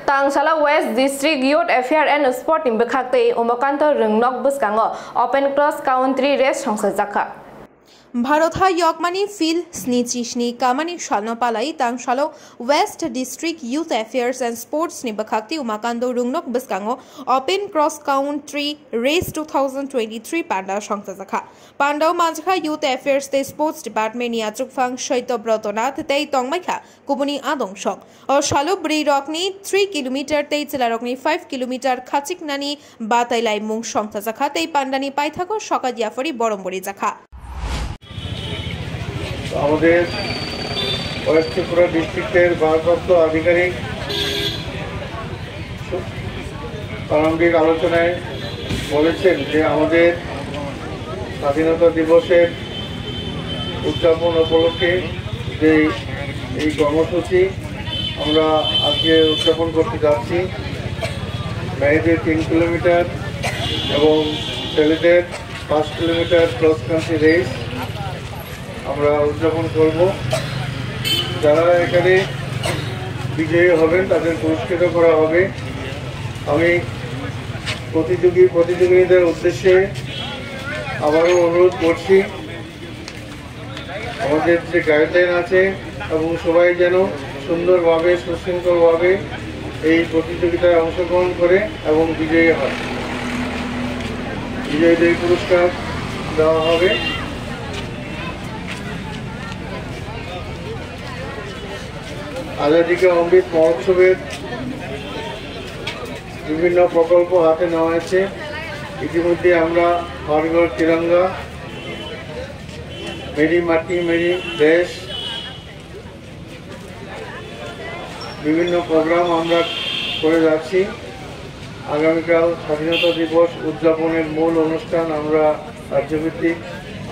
Tangsalo West District Youth Affairs and Sport in bwkhaktwi umakanto rwngnok bwskango Open Cross Country Race songchajak. भारत हा यकमानी फिल स्नी कामानी शालनपालाई तांगसालो west district youth affairs and sports नि बखाक्ति उमाकांदो रुंगनोक बस्कांगो ओपन क्रॉस काउंट्री रेस 2023 पांडा संगतजखा पांडाव माजखा यूथ अफेयर्स ते स्पोर्ट्स डिपार्टमेंट नि आचुकफांग शैत्यब्रतनाथ ते तंगमाइखा कुबुनी आदंसंग और शालो ब्री रकनि 3 किलोमीटर ते चिलारकनि 5 किलोमीटर खाचिकनानि बाताइलाई मुंग संगतजखा ते पांडानि पाइथाको सकादियाफरि बरमबरि जाखा আমাদের ওয়েস্ট ত্রিপুরা ডিস্ট্রিক্টের ভারপ্রাপ্ত আধিকারিক প্রারম্ভিক আলোচনায় বলেছেন যে আমাদের স্বাধীনতা দিবসের উদযাপন উপলক্ষে যে এই কর্মসূচি আমরা আজকে উদযাপন করতে যাচ্ছি মেয়েদের 3 কিলোমিটার এবং ছেলেদের 5 কিলোমিটার ক্রস কান্ট্রি রেস আমরা উদযাপন করব। যারা এখানে বিজয়ী হবেন তাদের পুরস্কৃত করা হবে। আমি প্রতিযোগীদের উদ্দেশ্যে আবারও অনুরোধ করছি আমাদের যে গাইডলাইন আছে এবং সবাই যেন সুন্দরভাবে সুশৃঙ্খলভাবে এই প্রতিযোগিতায় অংশগ্রহণ করে এবং বিজয়ী হয়। বিজয়ীদের পুরস্কার দেওয়া হবে। আজাদী কা অমৃত মহোৎসবের বিভিন্ন প্রকল্প হাতে নেওয়া হয়েছে। ইতিমধ্যে আমরা হর ঘর তিরঙ্গা, মেরি মাটি মেরি দেশ বিভিন্ন প্রোগ্রাম আমরা করে যাচ্ছি। আগামীকাল স্বাধীনতা দিবস উদযাপনের মূল অনুষ্ঠান আমরা রাজ্যভিত্তিক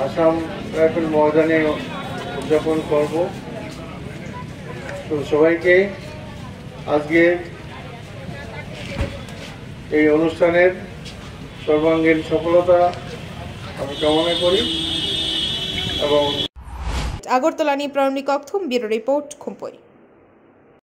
আসাম রাইফেল ময়দানে উদযাপন করব। তো সবাইকে আজকে এই অনুষ্ঠানের সর্বাঙ্গীন সফলতা আমি কামনা করি এবং আগরতলা প্রারম্ভিক ব্যুরো রিপোর্ট খুম্পুই।